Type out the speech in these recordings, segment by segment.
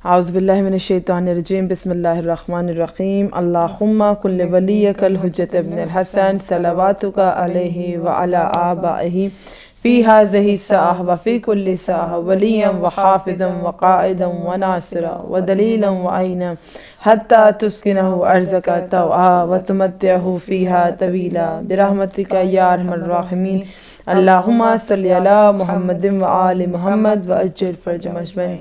اعوذ باللہ من الشیطان الرجیم بسم اللہ الرحمن الرحیم اللہم کل ولیک الحجۃ ابن الحسن صلواتک علیہ وعلی آبائہ فی ہذہ الساعۃ وفی کل ساعۃ ولیا وحافظا وقائدا وناصرا ودلیلا وعینا حتی تسکنہ ارضک طوعا وتمتعہ فیہا طویلا برحمتک یا ارحم الراحمین اللہم صلی علی محمد وآل محمد وعجل فرجهم اجمعین.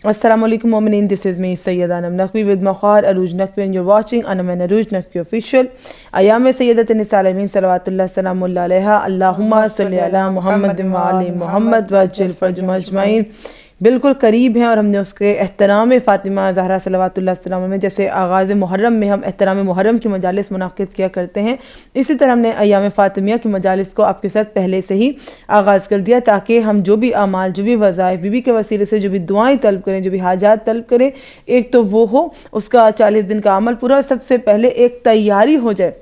Assalamu alaikum mu'mineen, this is me Sayyida Anam Naqvi with Makhar Aruj Naqvi and you're watching Anaman Aruj Naqvi official. Ayam Sayyidat Nisa Alamin Salawatullah Salamullah Alaiha Allahumma salli ala Muhammad wa ali Muhammad wa ajil farjum ajma'in. بالکل قریب ہیں اور ہم نے اس کے احترام فاطمہ زہرا صلوات اللہ السلام میں جیسے آغاز محرم میں ہم احترام محرم کی مجالس منعقد کیا کرتے ہیں، اسی طرح ہم نے ایام فاطمیہ کی مجالس کو آپ کے ساتھ پہلے سے ہی آغاز کر دیا تاکہ ہم جو بھی اعمال، جو بھی وظائف، بیوی کے وسیلے سے جو بھی دعائیں طلب کریں، جو بھی حاجات طلب کریں، ایک تو وہ ہو، اس کا 40 دن کا عمل پورا، سب سے پہلے ایک تیاری ہو جائے،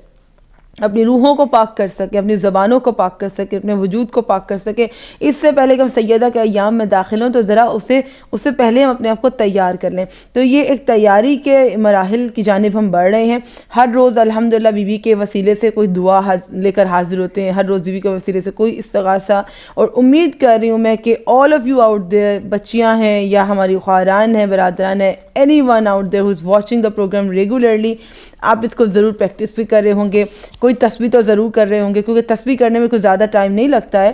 اپنی روحوں کو پاک کر سکے، اپنی زبانوں کو پاک کر سکے، اپنے وجود کو پاک کر سکے. اس سے پہلے کہ ہم سیدہ کے ایام میں داخل ہوں تو ذرا اس سے پہلے ہم اپنے آپ کو تیار کر لیں. تو یہ ایک تیاری کے مراحل کی جانب ہم بڑھ رہے ہیں. ہر روز الحمدللہ بیوی کے وسیلے سے کوئی دعا لے کر حاضر ہوتے ہیں، ہر روز بیوی کے وسیلے سے کوئی استغاثہ، اور امید کر رہی ہوں میں کہ all of you out there، بچیاں ہیں یا ہماری خواہران ہیں، برادران ہیں، anyone out there who is watching the program regularly، آپ اس کو ضرور پریکٹس بھی کر رہے ہوں گے. کوئی تسبیح تو ضرور کر رہے ہوں گے کیونکہ تسبیح کرنے میں کوئی زیادہ ٹائم نہیں لگتا ہے.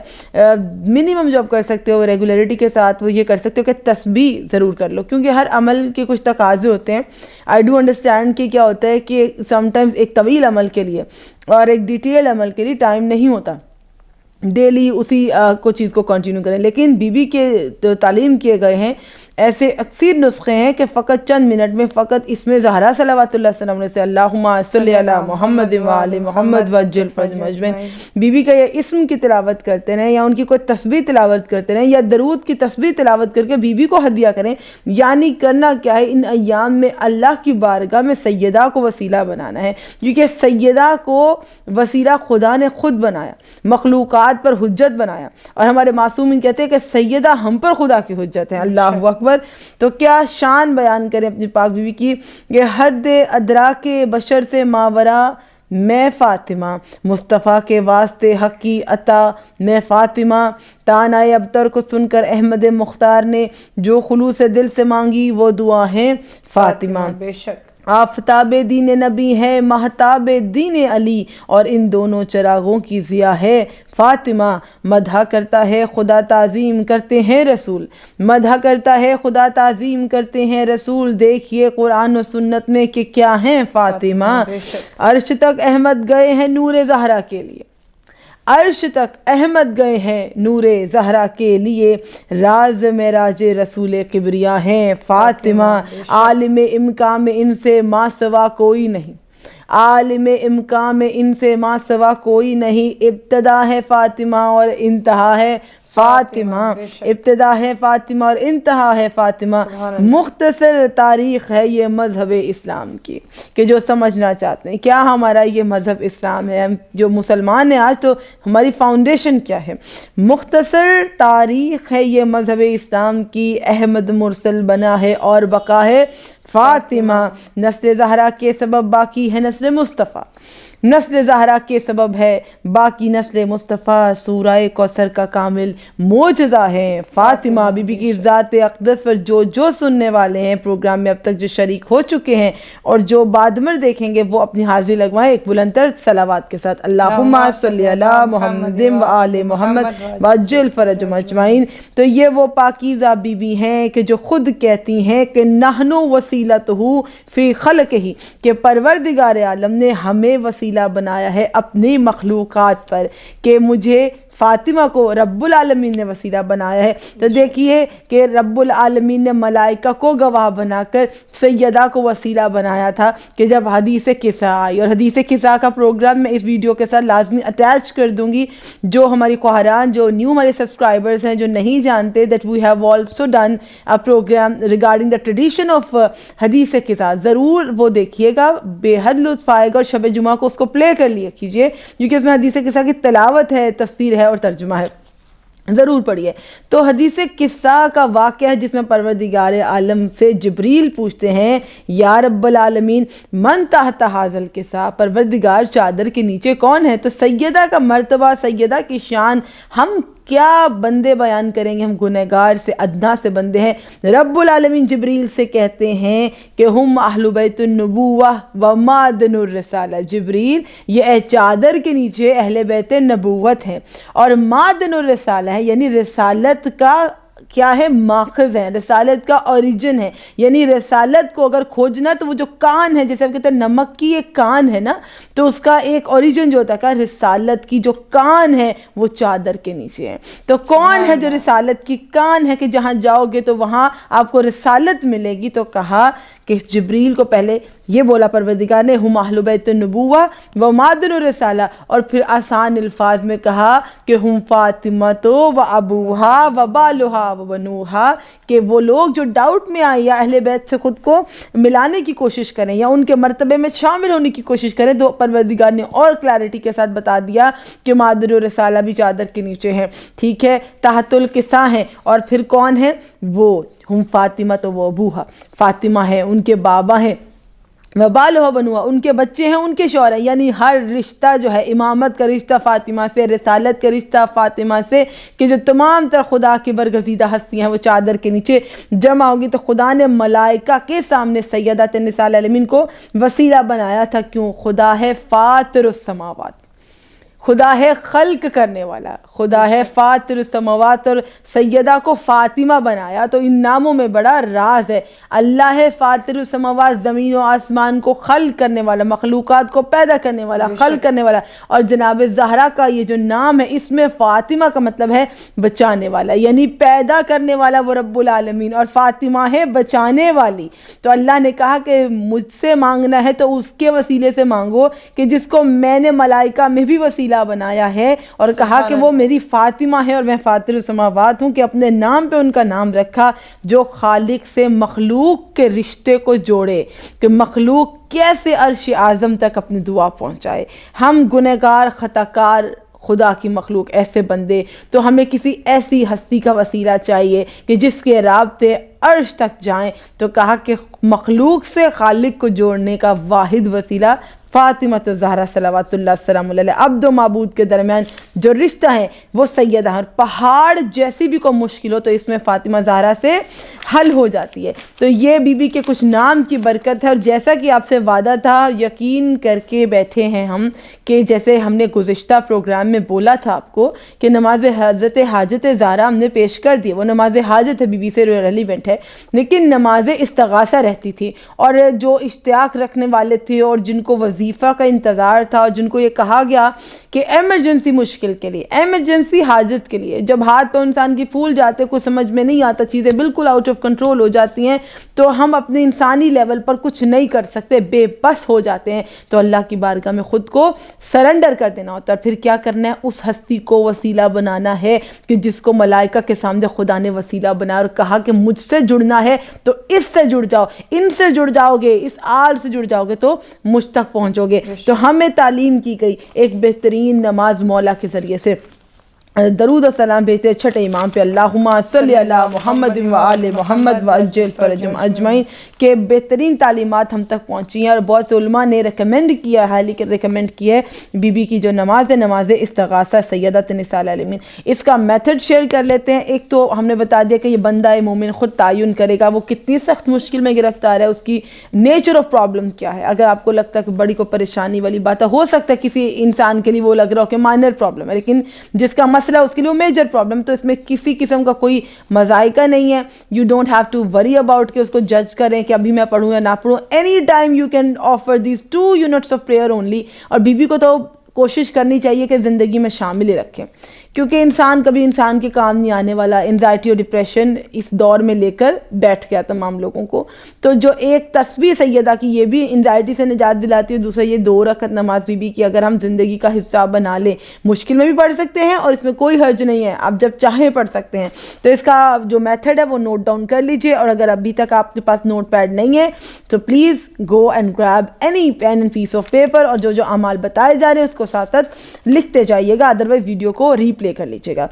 منیمم جو آپ کر سکتے ہو ریگولیرٹی کے ساتھ وہ یہ کر سکتے ہو کہ تسبیح ضرور کر لو، کیونکہ ہر عمل کے کچھ تقاضے ہوتے ہیں. آئی ڈو انڈرسٹینڈ کہ کیا ہوتا ہے کہ سم ٹائمز ایک طویل عمل کے لیے اور ایک ڈیٹیل عمل کے لیے ٹائم نہیں ہوتا ڈیلی اسی کو چیز کو کنٹینیو کریں، لیکن بی کے جو تعلیم کیے گئے ہیں ایسے اکثر نسخے ہیں کہ فقط چند منٹ میں فقط اس میں زہرا صلوات اللہ علیہ وسلم سے اللہم صلی علی محمد و آل محمد وعجل فرجهم اجمعین، بیوی کا یہ اسم کی تلاوت کرتے رہیں یا ان کی کوئی تسبیح تلاوت کرتے رہیں یا درود کی تسبیح تلاوت کر کے بیوی کو ہدیہ کریں. یعنی کرنا کیا ہے، ان ایام میں اللہ کی بارگاہ میں سیدہ کو وسیلہ بنانا ہے، کیونکہ سیدہ کو وسیلہ خدا نے خود بنایا، مخلوقات پر حجت بنایا، اور ہمارے معصومین کہتے ہیں کہ سیدہ ہم پر خدا کی حجت ہے. اللہ اکبر. تو کیا شان بیان کریں اپنی پاک بیوی کی کہ حد ادراک بشر سے ماورا میں فاطمہ، مصطفیٰ کے واسطے حق کی عطا میں فاطمہ، تانائے ابتر کو سن کر احمد مختار نے جو خلوص دل سے مانگی وہ دعا ہے فاطمہ. بے شک آفتاب دین نبی ہے مہتاب دین علی، اور ان دونوں چراغوں کی ضیاء ہے فاطمہ. مدح کرتا ہے خدا تعظیم کرتے ہیں رسول، مدح کرتا ہے خدا تعظیم کرتے ہیں رسول، دیکھیے قرآن و سنت میں کہ کیا ہیں فاطمہ. عرش تک احمد گئے ہیں نور زہرا کے لیے، عرش تک احمد گئے ہیں نور زہرا کے لیے، راز معراج رسول کبریا ہیں فاطمہ. عالم امکان میں ان سے ماں سوا کوئی نہیں، عالم امکان میں ان سے ماں سوا کوئی نہیں، ابتدا ہے فاطمہ اور انتہا ہے فاطمہ، ابتدا ہے فاطمہ اور انتہا ہے فاطمہ. مختصر تاریخ ہے یہ مذہب اسلام کی، کہ جو سمجھنا چاہتے ہیں کیا ہمارا یہ مذہب اسلام ہے، ہم جو مسلمان ہیں آج تو ہماری فاؤنڈیشن کیا ہے. مختصر تاریخ ہے یہ مذہب اسلام کی، احمد مرسل بنا ہے اور بقا ہے فاطمہ. نسل زہرا کے سبب باقی ہے نسل مصطفیٰ، نسل زہرا کے سبب ہے باقی نسل مصطفیٰ، سورہ کوثر کا کامل معجزہ ہے فاطمہ. بی بی کی ذات اقدس پر جو سننے والے ہیں پروگرام میں اب تک جو شریک ہو چکے ہیں اور جو بعدمر دیکھیں گے وہ اپنی حاضری لگوائیں ایک بلند تر صلوات کے ساتھ، اللہم صلی علی محمد و آل محمد وعجل فرجهم اجمعین. تو یہ وہ پاکیزہ بیوی ہیں کہ جو خود کہتی ہیں کہ نحن وسیلتہ فی خلقہ، کہ پروردگار عالم نے ہمیں وسیلہ بنایا ہے اپنی مخلوقات پر، کہ مجھے فاطمہ کو رب العالمین نے وسیلہ بنایا ہے. تو دیکھیے کہ رب العالمین نے ملائکہ کو گواہ بنا کر سیدہ کو وسیلہ بنایا تھا کہ جب حدیث قصہ آئی، اور حدیث قصہ کا پروگرام میں اس ویڈیو کے ساتھ لازمی اٹیچ کر دوں گی. جو ہماری خواہران، جو نیو ہمارے سبسکرائبرز ہیں، جو نہیں جانتے that we have also done a program regarding the tradition of حدیث قصہ، ضرور وہ دیکھیے گا، بے حد لطف آئے گا. اور شب جمعہ کو اس کو پلے کر لیا کیجیے کیونکہ اس میں حدیث قصہ کی تلاوت ہے، تفسیر ہے اور ترجمہ ہے. ضرور پڑھیے۔ تو حدیث قصہ کا واقعہ ہے جس میں پروردگار عالم سے جبریل پوچھتے ہیں یا رب العالمین من تحت ھذا القصہ، پروردگار چادر کے نیچے کون ہے؟ تو سیدہ کا مرتبہ، سیدہ کی شان ہم کیا بندے بیان کریں گے، ہم گنہگار سے ادنا سے بندے ہیں۔ رب العالمین جبریل سے کہتے ہیں کہ ہم اہل بیت النبوہ و معدن الرسالہ، جبریل یہ اے چادر کے نیچے اہل بیت نبوت ہیں، اور معدن الرسالہ ہے یعنی رسالت کا کیا ہے، ماخذ ہے، رسالت کا اوریجن ہے، یعنی رسالت کو اگر کھوجنا تو وہ جو کان ہے، جیسے ہم کہتے ہیں نمک کی ایک کان ہے نا، تو اس کا ایک اوریجن جو ہوتا ہے رسالت کی جو کان ہے وہ چادر کے نیچے ہے۔ تو کون ہے جو رسالت کی کان ہے کہ جہاں جاؤ گے تو وہاں آپ کو رسالت ملے گی؟ تو کہا کہ جبریل کو پہلے یہ بولا پروردگار نے ہم اہل بیت النبوہ و معدن الرسالہ، اور پھر آسان الفاظ میں کہا کہ ہم فاطمہ و ابوہا و بالہا و بنوہا، کہ وہ لوگ جو ڈاؤٹ میں آئے یا اہل بیت سے خود کو ملانے کی کوشش کریں یا ان کے مرتبے میں شامل ہونے کی کوشش کریں، تو پروردگار نے اور کلیئرٹی کے ساتھ بتا دیا کہ معدن الرسالہ بھی چادر کے نیچے ہیں، ٹھیک ہے، تحت القصہ ہیں، اور پھر کون ہے وہ ہم فاطمہ تو وہ ابوہا، فاطمہ ہے ان کے بابا ہیں، وبالہ بنوا ان کے بچے ہیں، ان کے شوہر ہیں، یعنی ہر رشتہ جو ہے، امامت کا رشتہ فاطمہ سے، رسالت کا رشتہ فاطمہ سے، کہ جو تمام تر خدا کی برگزیدہ ہستیاں ہیں وہ چادر کے نیچے جمع ہوگی۔ تو خدا نے ملائکہ کے سامنے سیدات النساء العالمین کو وسیلہ بنایا تھا، کیوں؟ خدا ہے فاطر السماوات، خدا ہے خلق کرنے والا، خدا ہے فاطر السماوات، اور سیدہ کو فاطمہ بنایا تو ان ناموں میں بڑا راز ہے۔ اللہ ہے فاطر السماوات، زمین و آسمان کو خلق کرنے والا، مخلوقات کو پیدا کرنے والا، خلق کرنے والا، اور جناب زہرا کا یہ جو نام ہے اس میں فاطمہ کا مطلب ہے بچانے والا، یعنی پیدا کرنے والا وہ رب العالمین، اور فاطمہ ہے بچانے والی۔ تو اللہ نے کہا کہ مجھ سے مانگنا ہے تو اس کے وسیلے سے مانگو کہ جس کو میں نے ملائکہ میں بھی وسیلہ بنایا ہے، اور کہا کہ وہ میری فاطمہ ہے اور میں فاطر السماوات ہوں، کہ اپنے نام پہ ان کا نام رکھا جو خالق سے مخلوق کے رشتے کو جوڑے، کہ مخلوق کیسے عرش اعظم تک اپنی دعا پہنچائے۔ ہم گنہگار خطاکار خدا کی مخلوق ایسے بندے، تو ہمیں کسی ایسی ہستی کا وسیلہ چاہیے کہ جس کے رابطے عرش تک جائیں۔ تو کہا کہ مخلوق سے خالق کو جوڑنے کا واحد وسیلہ فاطمہ الزہرا صلوات اللہ السلام علیہ، عبد و معبود کے درمیان جو رشتہ ہے وہ سیدہ ہے، اور پہاڑ جیسی بھی کوئی مشکل ہو تو اس میں فاطمہ زہرا سے حل ہو جاتی ہے۔ تو یہ بی بی کے کچھ نام کی برکت ہے، اور جیسا کہ آپ سے وعدہ تھا، یقین کر کے بیٹھے ہیں ہم کہ جیسے ہم نے گزشتہ پروگرام میں بولا تھا آپ کو کہ نماز حضرت حاجت زہرا ہم نے پیش کر دی، وہ نماز حاجت بی بی سے ریلیونٹ ہے، لیکن نماز استغاثہ رہتی تھی، اور جو اشتیاق رکھنے والے تھے اور جن کو وظیفہ کا انتظار تھا، اور جن کو یہ کہا گیا کہ ایمرجنسی مشکل کے لیے، ایمرجنسی حاجت کے لیے، جب ہاتھ پہ انسان کی پھول جاتے، کچھ سمجھ میں نہیں آتا، چیزیں بالکل آؤٹ آف کنٹرول ہو جاتی ہیں، تو ہم اپنے انسانی لیول پر کچھ نہیں کر سکتے، بے بس ہو جاتے ہیں، تو اللہ کی بارگاہ میں خود کو سرنڈر کر دینا ہوتا ہے۔ پھر کیا کرنا ہے؟ اس ہستی کو وسیلہ بنانا ہے کہ جس کو ملائکہ کے سامنے خدا نے وسیلہ بنایا، اور کہا کہ مجھ سے جڑنا ہے تو اس سے جڑ جاؤ، ان سے جڑ جاؤ گے، اس آل سے جڑ جاؤ گے تو مجھ تک پہنچو گے۔ تو ہمیں تعلیم کی گئی ایک بہترین نماز مولا کے ذریعے سے، درود و سلام بھیجتے چھٹے امام پہ، اللہم صلی علی محمد و آل محمد وعجل فرجہم اجمعین، کہ بہترین تعلیمات ہم تک پہنچی ہیں، اور بہت سے علماء نے ریکمینڈ کیا ہے، ہائیلی ریکمینڈ کیا ہے بی بی کی جو نماز ہے، نماز استغاثہ سیدات النساء العالمین۔ اس کا میتھڈ شیئر کر لیتے ہیں۔ ایک تو ہم نے بتا دیا کہ یہ بندہ مومن خود تعین کرے گا وہ کتنی سخت مشکل میں گرفتار ہے، اس کی نیچر آف پرابلم کیا ہے۔ اگر آپ کو لگتا ہے کہ بڑی کوئی پریشانی والی بات ہے، ہو سکتا ہے کسی انسان کے لیے وہ لگ رہا ہو کہ مائنر پرابلم ہے، لیکن جس کا مسئلہ اس کے لیے وہ میجر پرابلم، تو اس میں کسی قسم کا کوئی مذائقہ نہیں ہے۔ You don't have to worry about کہ اس کو جج کریں کہ ابھی میں پڑھوں یا نہ پڑھوں، any time you can offer these 2 units of prayer only. اور بی بی کو تو کوشش کرنی چاہیے کہ زندگی میں شامل ہی رکھیں، کیونکہ انسان کبھی انسان کے کام نہیں آنے والا۔ انزائٹی اور ڈپریشن اس دور میں لے کر بیٹھ گیا تمام لوگوں کو، تو جو ایک تسبیح سیدہ کی یہ بھی انزائٹی سے نجات دلاتی ہے، دوسرا یہ 2 رکعت نماز بی بی کی اگر ہم زندگی کا حصہ بنا لیں، مشکل میں بھی پڑھ سکتے ہیں اور اس میں کوئی حرج نہیں ہے، آپ جب چاہیں پڑھ سکتے ہیں۔ تو اس کا جو میتھڈ ہے وہ نوٹ ڈاؤن کر لیجئے، اور اگر ابھی تک آپ کے پاس نوٹ پیڈ نہیں ہے تو please go and grab any pen and piece of paper, اور جو اعمال بتائے جا رہے ہیں اس کو ساتھ ساتھ لکھتے جائیے گا، ادروائز ویڈیو کو ریپلے کر لیجیے گا۔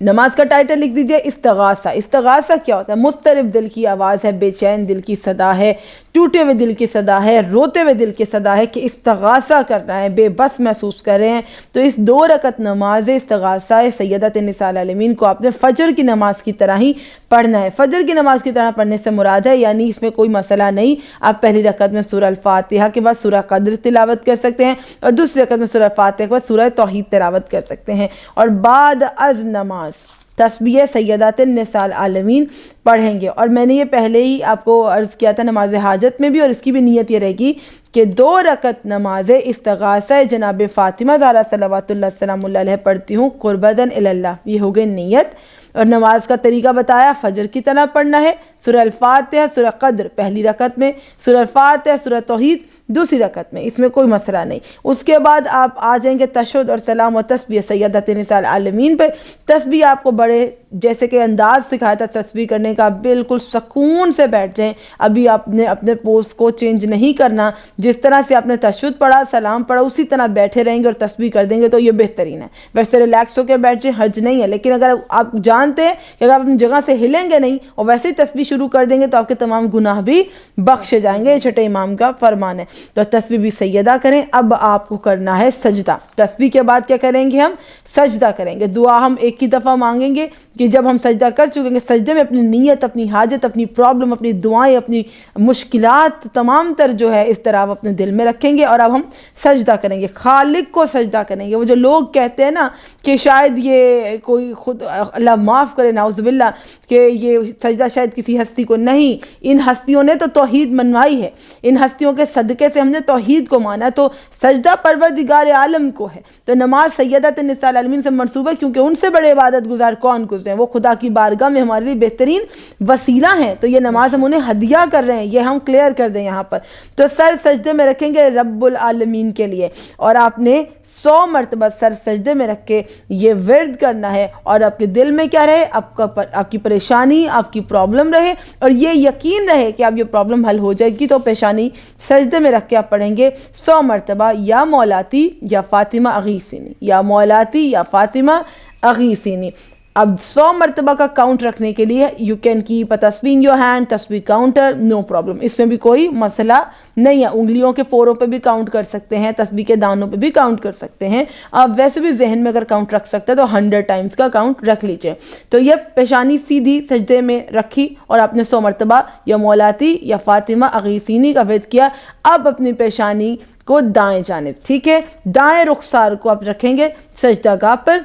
نماز کا ٹائٹل لکھ دیجئے استغاثہ۔ استغاثہ کیا ہوتا ہے؟ مضطرب دل کی آواز ہے، بے چین دل کی صدا ہے، ٹوٹے ہوئے دل کی صدا ہے، روتے ہوئے دل کی صدا ہے کہ استغاثہ کرنا ہے، بے بس محسوس کر رہے ہیں۔ تو اس 2 رکعت نماز استغاثہ سیدۃ النساء العالمین کو آپ نے فجر کی نماز کی طرح ہی پڑھنا ہے۔ فجر کی نماز کی طرح پڑھنے سے مراد ہے، یعنی اس میں کوئی مسئلہ نہیں، آپ پہلی رکعت میں سورہ الفاتحہ کے بعد سورہ قدر تلاوت کر سکتے ہیں، اور دوسری رکعت میں سورہ فاتحہ کے بعد سورہ توحید تلاوت کر سکتے ہیں، اور بعد از نماز تسبیح سیدات النساء العالمین پڑھیں گے۔ اور میں نے یہ پہلے ہی آپ کو عرض کیا تھا نماز حاجت میں بھی، اور اس کی بھی نیت یہ رہے گی کہ 2 رکعت نماز استغاثہ جناب فاطمہ زہرا صلوات اللہ السلام اللہ علیہ پڑھتی ہوں قربتاً الی اللہ، یہ ہو گئی نیت۔ اور نماز کا طریقہ بتایا، فجر کی طرح پڑھنا ہے، سورہ الفاتحہ سورہ قدر پہلی رکعت میں، سورہ الفاتحہ سورہ توحید دوسری رکعت میں، اس میں کوئی مسئلہ نہیں۔ اس کے بعد آپ آ جائیں گے تشہد اور سلام و تسبیح سیدۃ النساء العالمین پہ۔ تسبیح آپ کو بڑے جیسے کہ انداز سکھایا تھا تسبیح کرنے کا، بالکل سکون سے بیٹھ جائیں، ابھی آپ نے اپنے پوز کو چینج نہیں کرنا، جس طرح سے آپ نے تشہد پڑھا سلام پڑھا اسی طرح بیٹھے رہیں گے اور تسبیح کر دیں گے تو یہ بہترین ہے۔ ویسے ریلیکس ہو کے بیٹھ جائیں، حرج نہیں ہے، لیکن اگر آپ جانتے ہیں کہ اگر آپ اپنی جگہ سے ہلیں گے نہیں اور ویسے ہی تسبیح شروع کر دیں گے تو آپ کے تمام گناہ بھی بخشے جائیں گے، یہ چھٹے امام کا فرمان ہے۔ تو تسبیح بھی سیدہ کریں۔ اب آپ کو کرنا ہے سجدہ۔ تسبیح کے بعد کیا کریں گے؟ ہم سجدہ کریں گے۔ دعا ہم ایک ہی دفعہ مانگیں گے کہ جب ہم سجدہ کر چکیں گے، سجدے میں اپنی نیت، اپنی حاجت، اپنی پرابلم، اپنی دعائیں، اپنی مشکلات تمام تر جو ہے اضطراب اپنے دل میں رکھیں گے، اور اب ہم سجدہ کریں گے، خالق کو سجدہ کریں گے۔ وہ جو لوگ کہتے ہیں نا کہ شاید یہ کوئی خود اللہ معاف کرے نعوذ باللہ کہ یہ سجدہ شاید کسی ہستی کو، نہیں، ان ہستیوں نے تو توحید منوائی ہے، ان ہستیوں کے صدقے سے ہم نے توحید کو مانا، تو سجدہ پروردگار عالم کو ہے۔ تو نماز سیدۃ النساء العالمین سے منسوب ہے، کیونکہ ان سے بڑے عبادت گزار کون گزرے ہیں؟ وہ خدا کی بارگاہ میں ہمارے لیے بہترین وسیلہ ہیں، تو یہ نماز ہم انہیں ہدیہ کر رہے ہیں، یہ ہم کلیئر کر دیں یہاں پر۔ تو سر سجدے میں رکھیں گے رب العالمین کے لیے، اور آپ نے 100 مرتبہ سر سجدے میں رکھ کے یہ ورد کرنا ہے، اور آپ کے دل میں کیا رہے؟ آپ کی پریشانی، آپ کی پرابلم رہے، اور یہ یقین رہے کہ آپ یہ پرابلم حل ہو جائے گی۔ تو پیشانی سجدے میں رکھ کے آپ پڑھیں گے 100 مرتبہ یا مولاتی یا فاطمہ اغیثنی، یا مولاتی یا فاطمہ اغیثنی۔ اب 100 مرتبہ کا کاؤنٹ رکھنے کے لیے یو کین کیپ اے تسبیح ان یور ہینڈ، تسبیح کاؤنٹر، نو پرابلم، اس میں بھی کوئی مسئلہ نہیں ہے۔ انگلیوں کے پوروں پہ بھی کاؤنٹ کر سکتے ہیں، تسبیح کے دانوں پہ بھی کاؤنٹ کر سکتے ہیں۔ آپ ویسے بھی ذہن میں اگر کاؤنٹ رکھ سکتے ہیں تو 100 ٹائمز کا کاؤنٹ رکھ لیجئے۔ تو یہ پیشانی سیدھی سجدے میں رکھی اور آپ نے 100 مرتبہ یا مولاتی یا فاطمہ اغیثنی کا ورد کیا۔ اب اپنی پیشانی کو دائیں جانب، ٹھیک ہے، دائیں رخسار کو آپ رکھیں گے سجدہ گاہ پر۔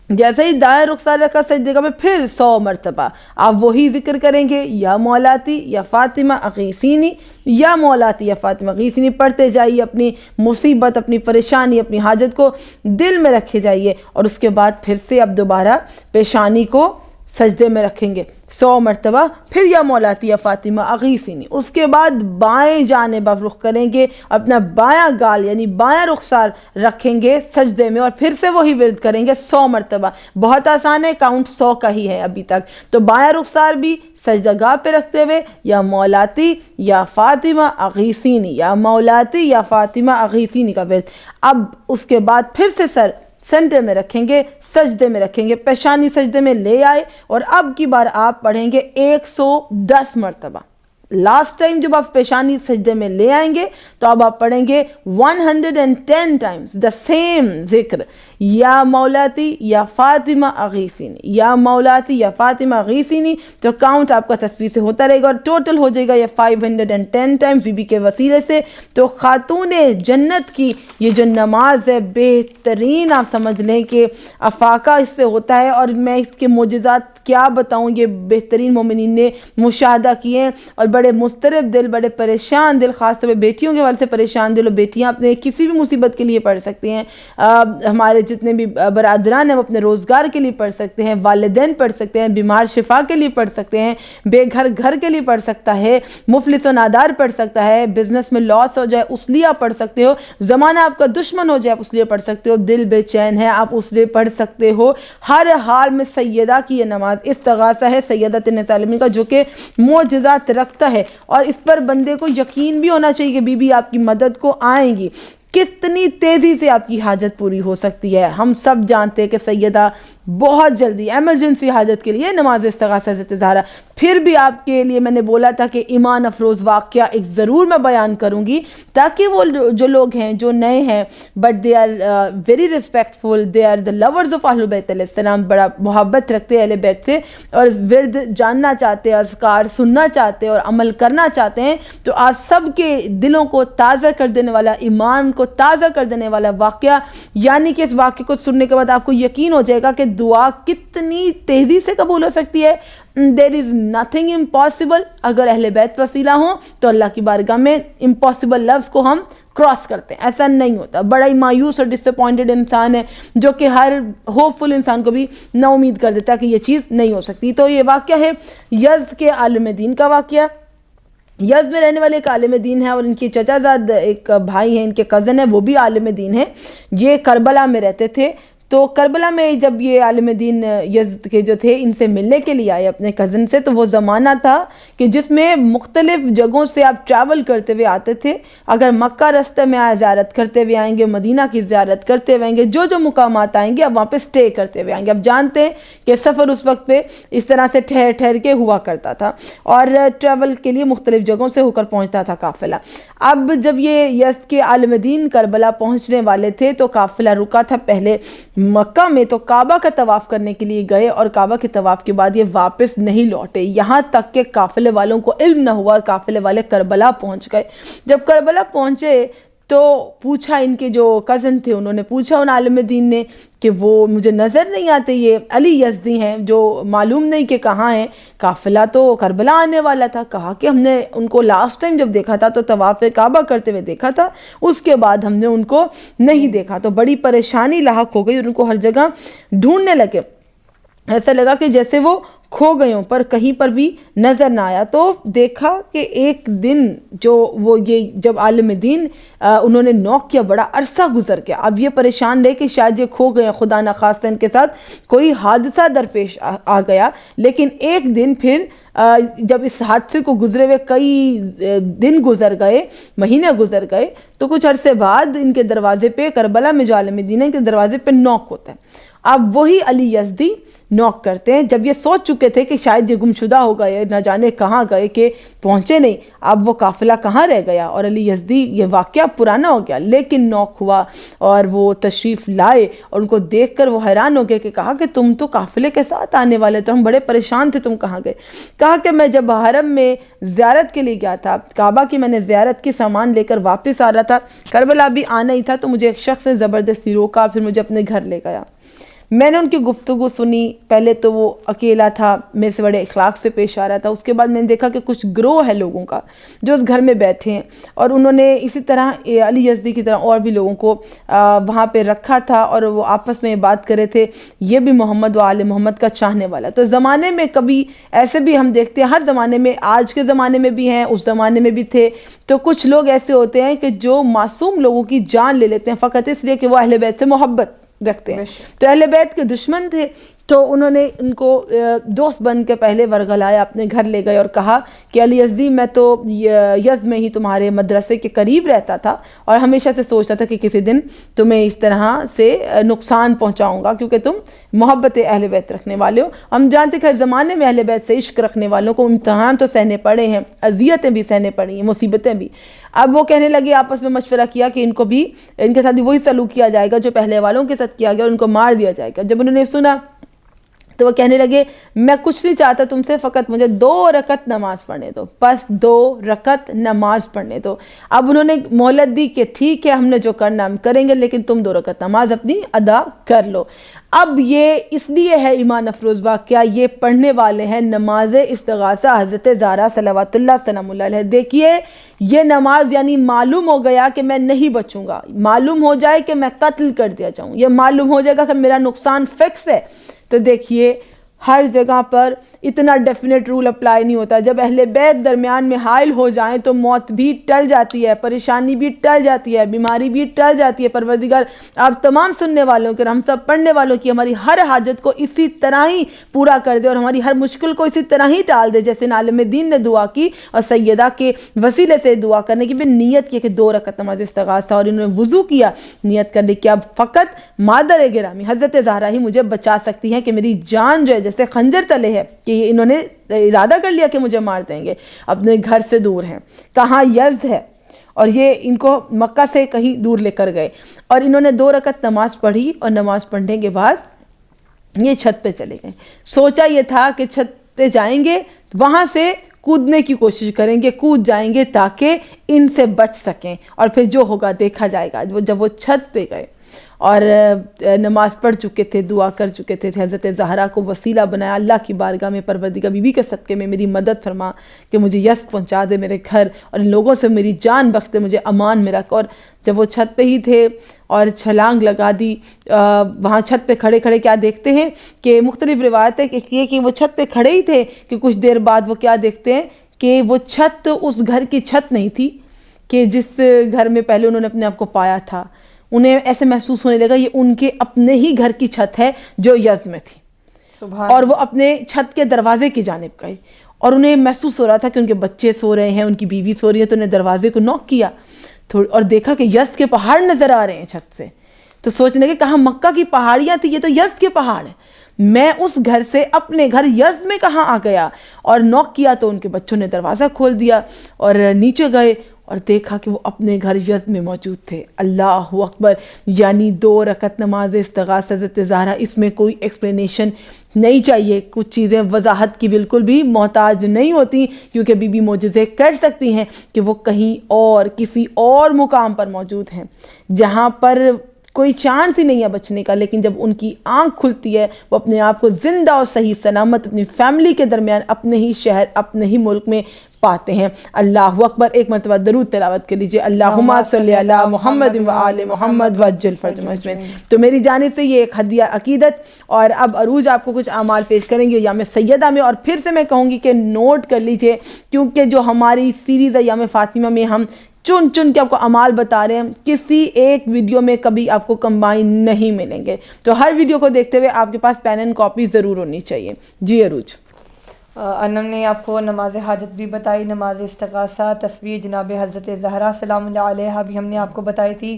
جیسے ہی دائیں رخسار رکھا سجدے گاہ میں، پھر 100 مرتبہ آپ وہی ذکر کریں گے، یا مولاتی یا فاطمہ اغیثنی، یا مولاتی یا فاطمہ اغیثنی پڑھتے جائیے، اپنی مصیبت، اپنی پریشانی، اپنی حاجت کو دل میں رکھے جائیے، اور اس کے بعد پھر سے اب دوبارہ پیشانی کو سجدے میں رکھیں گے 100 مرتبہ، پھر یا مولاتی یا فاطمہ اغیثنی۔ اس کے بعد بائیں جانب آپ رخ کریں گے، اپنا بایاں گال یعنی بایاں رخسار رکھیں گے سجدے میں، اور پھر سے وہی ورد کریں گے 100 مرتبہ۔ بہت آسان ہے، کاؤنٹ 100 کا ہی ہے ابھی تک۔ تو بایاں رخسار بھی سجدہ گاہ پہ رکھتے ہوئے یا مولاتی یا فاطمہ اغیثنی، یا مولاتی یا فاطمہ اغیثنی کا ورد۔ اب اس کے بعد پھر سے سر سینٹر میں رکھیں گے، سجدے میں رکھیں گے، پیشانی سجدے میں لے آئے، اور اب کی بار آپ پڑھیں گے 110 مرتبہ۔ لاسٹ ٹائم جب آپ پیشانی سجدے میں لے آئیں گے تو اب آپ پڑھیں گے 110 ٹائمز دا سیم ذکر، یا مولاتی یا فاطمہ اغیثنی، یا مولاتی یا فاطمہ اغیثنی۔ تو کاؤنٹ آپ کا تسبیح سے ہوتا رہے گا، اور ٹوٹل ہو جائے گا یہ 510 ٹائمز بی بی کے وسیلے سے۔ تو خاتون جنت کی یہ جو نماز ہے بہترین، آپ سمجھ لیں کہ افاقہ اس سے ہوتا ہے، اور میں اس کے معجزات کیا بتاؤں، یہ بہترین مومنین نے مشاہدہ کیے ہیں، اور بڑے مضطرب دل، بڑے پریشان دل، خاص طور پہ بیٹیوں کے حوالے سے پریشان دل، اور بیٹیاں اپنے کسی بھی مصیبت کے لیے پڑھ سکتی ہیں، ہمارے جتنے بھی برادران ہیں وہ اپنے روزگار کے لیے پڑھ سکتے ہیں، والدین پڑھ سکتے ہیں، بیمار شفا کے لیے پڑھ سکتے ہیں، بے گھر کے لیے پڑھ سکتا ہے، مفلس و نادار پڑھ سکتا ہے، بزنس میں لاس ہو جائے اس لیے آپ پڑھ سکتے ہو، زمانہ آپ کا دشمن ہو جائے آپ اس لیے پڑھ سکتے ہو، دل بے چین ہے آپ اس لیے پڑھ سکتے ہو۔ ہر حال میں سیدہ کی یہ نماز استغاثہ ہے سیدۃ النساء العالمین کا، جو کہ معجزات رکھتا ہے، اور اس پر بندے کو یقین بھی ہونا چاہیے کہ بی بی آپ کی مدد کو آئیں گی۔ کتنی تیزی سے آپ کی حاجت پوری ہو سکتی ہے. ہم سب جانتے ہیں کہ سیدہ بہت جلدی ایمرجنسی حاجت کے لیے نماز استغاثہ حضرت زہرا. پھر بھی آپ کے لیے میں نے بولا تھا کہ ایمان افروز واقعہ ایک ضرور میں بیان کروں گی تاکہ وہ جو لوگ ہیں جو نئے ہیں but they are very respectful, they are the lovers of اہل بیت علیہ السلام, بڑا محبت رکھتے ہیں اہل بیت سے اور ورد جاننا چاہتے ہیں, اذکار سننا چاہتے ہیں اور عمل کرنا چاہتے ہیں, تو آپ سب کے دلوں کو تازہ کر دینے والا, ایمان کو تازہ کر دینے والا واقعہ, یعنی کہ اس واقعے کو سننے کے بعد آپ کو یقین ہو جائے گا کہ دعا کتنی تیزی سے قبول ہو سکتی ہے. There is nothing impossible. اگر اہل بیت وسیلہ ہوں تو اللہ کی بارگاہ میں امپاسبل لفظ کو ہم کراس کرتے ہیں, ایسا نہیں ہوتا. بڑا ہی مایوس اور ڈس اپوائنٹڈ انسان ہے جو کہ ہر ہوپ فل انسان کو بھی نا امید کر دیتا ہے کہ یہ چیز نہیں ہو سکتی. تو یہ واقعہ ہے یزد کے عالم دین کا واقعہ. یزد میں رہنے والے ایک عالم دین ہے اور ان کی چچا زاد ایک بھائی ہیں, ان کے کزن ہیں, وہ بھی عالم دین ہیں. یہ کربلا میں رہتے تھے. تو کربلا میں جب یہ عالم دین یزد کے جو تھے ان سے ملنے کے لیے آئے اپنے کزن سے, تو وہ زمانہ تھا کہ جس میں مختلف جگہوں سے آپ ٹریول کرتے ہوئے آتے تھے. اگر مکہ رستے میں آئے زیارت کرتے ہوئے آئیں گے, مدینہ کی زیارت کرتے ہوئے آئیں گے, جو جو مقامات آئیں گے اب وہاں پہ سٹے کرتے ہوئے آئیں گے. اب جانتے ہیں کہ سفر اس وقت پہ اس طرح سے ٹھہر ٹھہر کے ہوا کرتا تھا اور ٹریول کے لیے مختلف جگہوں سے ہو کر پہنچتا تھا قافلہ. اب جب یہ یزد کے عالم دین کربلا پہنچنے والے تھے تو قافلہ رکا تھا پہلے مکہ میں, تو کعبہ کا طواف کرنے کے لیے گئے اور کعبہ کے طواف کے بعد یہ واپس نہیں لوٹے یہاں تک کہ قافلے والوں کو علم نہ ہوا اور قافلے والے کربلا پہنچ گئے. جب کربلا پہنچے تو پوچھا, ان کے جو کزن تھے انہوں نے پوچھا ان عالم دین نے کہ وہ مجھے نظر نہیں آتے, یہ علی یزدی ہیں جو معلوم نہیں کہ کہاں ہیں, قافلہ تو کربلا آنے والا تھا. کہا کہ ہم نے ان کو لاسٹ ٹائم جب دیکھا تھا تو طواف کعبہ کرتے ہوئے دیکھا تھا, اس کے بعد ہم نے ان کو نہیں دیکھا. تو بڑی پریشانی لاحق ہو گئی اور ان کو ہر جگہ ڈھونڈنے لگے. ایسا لگا کہ جیسے وہ کھو گئے ہوں, پر کہیں پر بھی نظر نہ آیا. تو دیکھا کہ ایک دن جو وہ یہ جب عالم دین انہوں نے نوک کیا, بڑا عرصہ گزر گیا. اب یہ پریشان رہے کہ شاید یہ کھو گئے, خدا نخواستہ ان کے ساتھ کوئی حادثہ درپیش آ گیا. لیکن ایک دن پھر جب اس حادثے کو گزرے ہوئے کئی دن گزر گئے, مہینے گزر گئے, تو کچھ عرصے بعد ان کے دروازے پہ, کربلا میں جو عالم دین ہے ان کے دروازے پہ نوک ہوتا ہے. اب وہی علی یزدی نوک کرتے ہیں. جب یہ سوچ چکے تھے کہ شاید یہ گمشدہ ہو گئے, نہ جانے کہاں گئے کہ پہنچے نہیں, اب وہ قافلہ کہاں رہ گیا, اور علی یزدی یہ واقعہ پرانا ہو گیا. لیکن نوک ہوا اور وہ تشریف لائے اور ان کو دیکھ کر وہ حیران ہو گئے کہ کہا کہ تم تو قافلے کے ساتھ آنے والے, تو ہم بڑے پریشان تھے, تم کہاں گئے. کہا کہ میں جب حرم میں زیارت کے لیے گیا تھا, کعبہ کی میں نے زیارت کی سامان لے کر واپس آ رہا تھا, کربلا بھی آنا ہی تھا, تو مجھے ایک شخص نے زبردستی روکا, پھر مجھے اپنے گھر لے گیا. میں نے ان کی گفتگو سنی. پہلے تو وہ اکیلا تھا, میرے سے بڑے اخلاق سے پیش آ رہا تھا. اس کے بعد میں نے دیکھا کہ کچھ گروہ ہے لوگوں کا جو اس گھر میں بیٹھے ہیں, اور انہوں نے اسی طرح علی یزدی کی طرح اور بھی لوگوں کو وہاں پہ رکھا تھا, اور وہ آپس میں بات کر رہے تھے, یہ بھی محمد و آل محمد کا چاہنے والا. تو زمانے میں کبھی ایسے بھی ہم دیکھتے ہیں, ہر زمانے میں, آج کے زمانے میں بھی ہیں, اس زمانے میں بھی تھے. تو کچھ لوگ ایسے ہوتے ہیں کہ جو معصوم لوگوں کی جان لے لیتے ہیں فقط اس لیے کہ وہ اہل بیت سے محبت رکھتے ہیں. تو اہل بیت کے دشمن تھے, تو انہوں نے ان کو دوست بن کے پہلے ورغلایا, اپنے گھر لے گئے اور کہا کہ علی یزدی میں تو یزد میں ہی تمہارے مدرسے کے قریب رہتا تھا اور ہمیشہ سے سوچتا تھا کہ کسی دن تمہیں اس طرح سے نقصان پہنچاؤں گا, کیونکہ تم محبت اہل بیت رکھنے والے ہو. ہم جانتے کہ ہر زمانے میں اہل بیت سے عشق رکھنے والوں کو امتحان تو سہنے پڑے ہیں, اذیتیں بھی سہنے پڑی ہیں, مصیبتیں بھی. اب وہ کہنے لگے, آپس میں مشورہ کیا کہ ان کو بھی, ان کے ساتھ بھی وہی سلوک کیا جائے گا جو پہلے والوں کے ساتھ کیا گیا, اور ان کو مار دیا جائے گا. جب انہوں نے سنا تو وہ کہنے لگے, میں کچھ نہیں چاہتا تم سے, فقط مجھے 2 رکعت نماز پڑھنے دو, بس 2 رکعت نماز پڑھنے دو. اب انہوں نے مہلت دی کہ ٹھیک ہے, ہم نے جو کرنا ہم کریں گے, لیکن تم 2 رکعت نماز اپنی ادا کر لو. اب یہ اس لیے ہے ایمان افروز واقعہ, یہ پڑھنے والے ہیں نماز استغاثہ حضرت زہرا صلوات اللہ سلام اللہ علیہ. دیکھیے یہ نماز, یعنی معلوم ہو گیا کہ میں نہیں بچوں گا, معلوم ہو جائے کہ میں قتل کر دیا جاؤں, یہ معلوم ہو جائے گا کہ میرا نقصان فکس ہے. تو دیکھیے ہر جگہ پر اتنا ڈیفینیٹ رول اپلائی نہیں ہوتا. جب اہل بیت درمیان میں حائل ہو جائیں تو موت بھی ٹل جاتی ہے, پریشانی بھی ٹل جاتی ہے, بیماری بھی ٹل جاتی ہے. پروردگار آپ تمام سننے والوں کے اور ہم سب پڑھنے والوں کی ہماری ہر حاجت کو اسی طرح ہی پورا کر دے اور ہماری ہر مشکل کو اسی طرح ہی ٹال دے جیسے عالم دین نے دعا کی اور سیدہ کے وسیلے سے دعا کرنے کی. پھر نیت کی کہ 2 رکعت نماز استغاثہ, اور انہوں نے وضو کیا, نیت کر لی کہ اب فقط مادر گرامی حضرت زہرا ہی مجھے بچا سکتی ہیں کہ میری جان جو ہے جیسے خنجر تلے ہے, کہ انہوں نے ارادہ کر لیا کہ مجھے مار دیں گے. اپنے گھر سے دور ہیں, کہاں یزد ہے, اور یہ ان کو مکہ سے کہیں دور لے کر گئے, اور انہوں نے 2 رکعت نماز پڑھی, اور نماز پڑھنے کے بعد یہ چھت پہ چلے گئے. سوچا یہ تھا کہ چھت پہ جائیں گے, وہاں سے کودنے کی کوشش کریں گے, کود جائیں گے تاکہ ان سے بچ سکیں, اور پھر جو ہوگا دیکھا جائے گا. جب وہ چھت پہ گئے اور نماز پڑھ چکے تھے, دعا کر چکے تھے, حضرت زہرا کو وسیلہ بنایا اللہ کی بارگاہ میں, پروردگار بی بی کے صدقے میں میری مدد فرما کہ مجھے یس پہنچا دے میرے گھر, اور ان لوگوں سے میری جان بخش دے, مجھے امان میں رکھ. اور جب وہ چھت پہ ہی تھے اور چھلانگ لگا دی, وہاں چھت پہ کھڑے کھڑے کیا دیکھتے ہیں کہ مختلف روایتیں کہ وہ چھت پہ کھڑے ہی تھے کہ کچھ دیر بعد وہ کیا دیکھتے ہیں کہ وہ چھت اس گھر کی چھت نہیں تھی کہ جس گھر میں پہلے انہوں نے اپنے آپ کو پایا تھا. انہیں ایسے محسوس ہونے لگا یہ ان کے اپنے ہی گھر کی چھت ہے جو یزد میں تھی. اور وہ اپنے چھت کے دروازے کی جانب گئے, اور انہیں محسوس ہو رہا تھا کہ ان کے بچے سو رہے ہیں, ان کی بیوی سو رہی ہے. تو انہیں دروازے کو نوک کیا اور دیکھا کہ یزد کے پہاڑ نظر آ رہے ہیں چھت سے. تو سوچنے لگے کہاں مکہ کی پہاڑیاں تھیں, یہ تو یزد کے پہاڑ ہیں, میں اس گھر سے اپنے گھر یزد میں کہاں آ گیا. اور نوک کیا تو ان کے بچوں نے دروازہ کھول دیا اور نیچے گئے اور دیکھا کہ وہ اپنے گھر یزد میں موجود تھے. اللہ اکبر. یعنی 2 رکعت نماز استغاثہ حضرت زہرا, اس میں کوئی ایکسپلینیشن نہیں چاہیے, کچھ چیزیں وضاحت کی بالکل بھی محتاج نہیں ہوتی, کیونکہ بی بی معجزے کر سکتی ہیں کہ وہ کہیں اور کسی اور مقام پر موجود ہیں جہاں پر کوئی چانس ہی نہیں ہے بچنے کا. لیکن جب ان کی آنکھ کھلتی ہے وہ اپنے آپ کو زندہ اور صحیح سلامت اپنی فیملی کے درمیان اپنے ہی شہر اپنے ہی ملک میں پاتے ہیں. اللہ اکبر. ایک مرتبہ درود تلاوت کر لیجئے, اللہم صلی علی محمد و آل محمد وعجل فرجهم اجمعین. تو میری جانب سے یہ ایک ہدیہ عقیدت. اور اب عروج آپ کو کچھ اعمال پیش کریں گے ایام سیدہ میں, اور پھر سے میں کہوں گی کہ نوٹ کر لیجئے, کیونکہ جو ہماری سیریز ایام فاطمہ میں ہم چن کے آپ کو اعمال بتا رہے ہیں, کسی ایک ویڈیو میں کبھی آپ کو کمبائن نہیں ملیں گے. تو ہر ویڈیو کو دیکھتے ہوئے آپ کے پاس پین اینڈ کاپی ضرور ہونی چاہیے. جی عروج. انم نے آپ کو نماز حاجت بھی بتائی, نماز استغاثہ, تسبیح جناب حضرت زہرا سلام اللہ علیہا بھی ہم نے آپ کو بتائی تھی.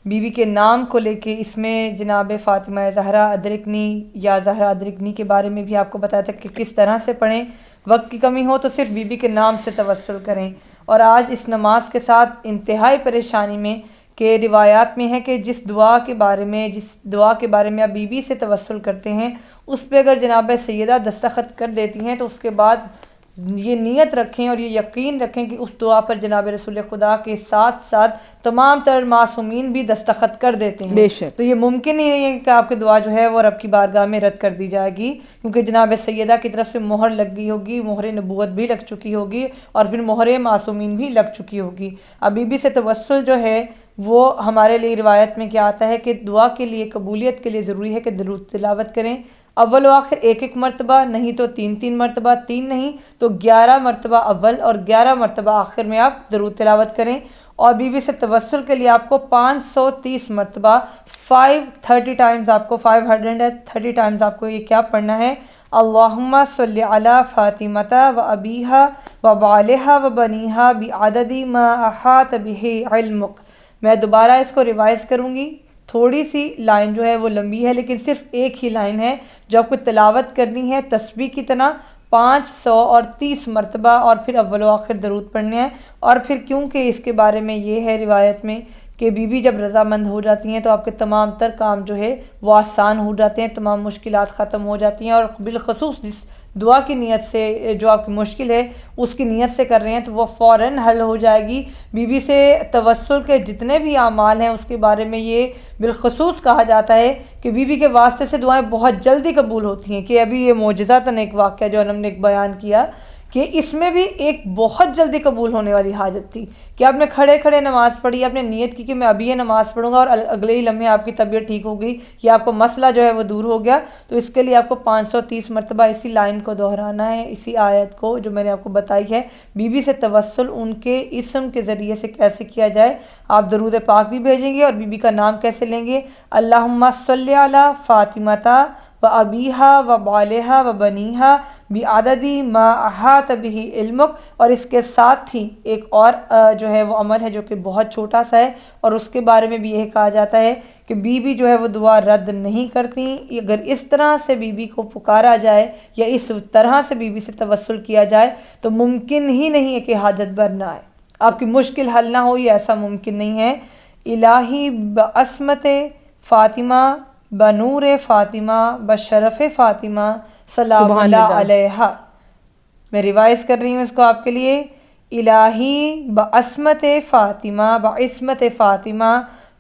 بی بی کے نام کو لے کے اس میں جناب فاطمہ زہرا ادرکنی یا زہرا ادرکنی کے بارے میں بھی آپ کو بتایا تھا کہ کس طرح سے پڑھیں. وقت کی کمی ہو تو صرف بی بی کے نام سے توسل کریں. اور آج اس نماز کے ساتھ انتہائی پریشانی میں کہ روایات میں ہے کہ جس دعا کے بارے میں آپ بی بی سے توسل کرتے ہیں اس پہ اگر جناب سیدہ دستخط کر دیتی ہیں تو اس کے بعد یہ نیت رکھیں اور یہ یقین رکھیں کہ اس دعا پر جناب رسول خدا کے ساتھ ساتھ تمام تر معصومین بھی دستخط کر دیتے ہیں. بے شک. تو یہ ممکن ہی نہیں ہے کہ آپ کی دعا جو ہے وہ رب کی بارگاہ میں رد کر دی جائے گی, کیونکہ جناب سیدہ کی طرف سے مہر لگ گئی ہوگی, مہر نبوت بھی لگ چکی ہوگی, اور پھر مہر معصومین بھی لگ چکی ہوگی. اب بی بی سے توسل جو ہے وہ ہمارے لیے روایت میں کیا آتا ہے کہ دعا کے لیے, قبولیت کے لیے ضروری ہے کہ درود تلاوت کریں. اول و آخر 1 مرتبہ, نہیں تو 3 مرتبہ, 3 نہیں تو 11 مرتبہ اول اور 11 مرتبہ آخر میں آپ درود تلاوت کریں. اور بی بی سے توسل کے لیے آپ کو 530 مرتبہ 530 ٹائمز آپ کو 530 ٹائمز آپ کو یہ کیا پڑھنا ہے, اللہم صلی علی فاطمہ و ابیہا و بالہا و بنیہا بعدد ما احاط بہ علمک. میں دوبارہ اس کو ریوائز کروں گی, تھوڑی سی لائن جو ہے وہ لمبی ہے لیکن صرف ایک ہی لائن ہے جو آپ کو تلاوت کرنی ہے تسبیح کی طرح 530 مرتبہ, اور پھر اول و آخر درود پڑھنے ہیں. اور پھر کیونکہ اس کے بارے میں یہ ہے روایت میں کہ بی بی جب رضامند ہو جاتی ہیں تو آپ کے تمام تر کام جو ہے وہ آسان ہو جاتے ہیں, تمام مشکلات ختم ہو جاتی ہیں. اور بالخصوص جس دعا کی نیت سے جو آپ کی مشکل ہے اس کی نیت سے کر رہے ہیں تو وہ فوراً حل ہو جائے گی. بی بی سے توسل کے جتنے بھی اعمال ہیں اس کے بارے میں یہ بالخصوص کہا جاتا ہے کہ بی بی کے واسطے سے دعائیں بہت جلدی قبول ہوتی ہیں. کہ ابھی یہ معجزاتاً ایک واقعہ جو ہم نے ایک بیان کیا کہ اس میں بھی ایک بہت جلدی قبول ہونے والی حاجت تھی کہ آپ نے کھڑے کھڑے نماز پڑھی، آپ نے نیت کی کہ میں ابھی یہ نماز پڑھوں گا اور اگلے ہی لمحے آپ کی طبیعت ٹھیک ہو گئی یا آپ کو مسئلہ جو ہے وہ دور ہو گیا، تو اس کے لیے آپ کو 530 مرتبہ اسی لائن کو دہرانا ہے، اسی آیت کو جو میں نے آپ کو بتائی ہے۔ بی بی سے توسل ان کے اسم کے ذریعے سے کیسے کیا جائے، آپ درود پاک بھی بھیجیں گے اور بی بی کا نام کیسے لیں گے، اللہم صلی علی فاطمہ و ابیہا و بالہا و بنیہا بعددی ما احاط بہ علمک، اور اس کے ساتھ ہی ایک اور جو ہے وہ عمل ہے جو کہ بہت چھوٹا سا ہے، اور اس کے بارے میں بھی یہ کہا جاتا ہے کہ بی بی جو ہے وہ دعا رد نہیں کرتی۔ اگر اس طرح سے بی بی کو پکارا جائے یا اس طرح سے بی بی سے توسل کیا جائے تو ممکن ہی نہیں ہے کہ حاجت بر نہ آئے، آپ کی مشکل حل نہ ہو، یہ ایسا ممکن نہیں ہے۔ الہی بعصمت فاطمہ، بنور فاطمہ، بشرف فاطمہ، سلام اللہ علیہا۔ میں ریوائز کر رہی ہوں اس کو آپ کے لیے، الہی بعصمت فاطمہ، بعصمت فاطمہ،